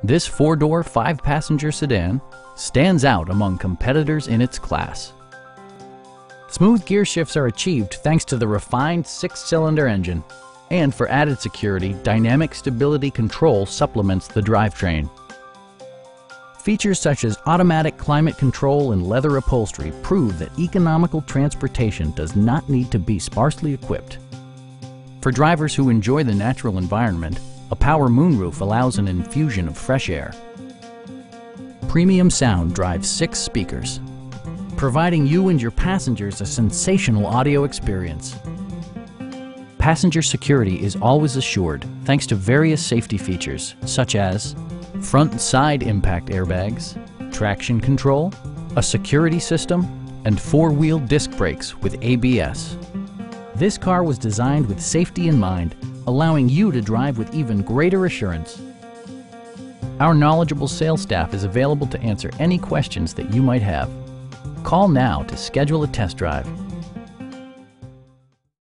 This four-door, five-passenger sedan stands out among competitors in its class. Smooth gear shifts are achieved thanks to the refined six-cylinder engine. And for added security, dynamic stability control supplements the drivetrain. Features such as automatic climate control and leather upholstery prove that economical transportation does not need to be sparsely equipped. For drivers who enjoy the natural environment, a power moonroof allows an infusion of fresh air. Premium sound drives 6 speakers, providing you and your passengers a sensational audio experience. Passenger security is always assured thanks to various safety features such as front and side impact airbags, traction control, a security system, and 4-wheel disc brakes with ABS. This car was designed with safety in mind, allowing you to drive with even greater assurance. Our knowledgeable sales staff is available to answer any questions that you might have. Call now to schedule a test drive.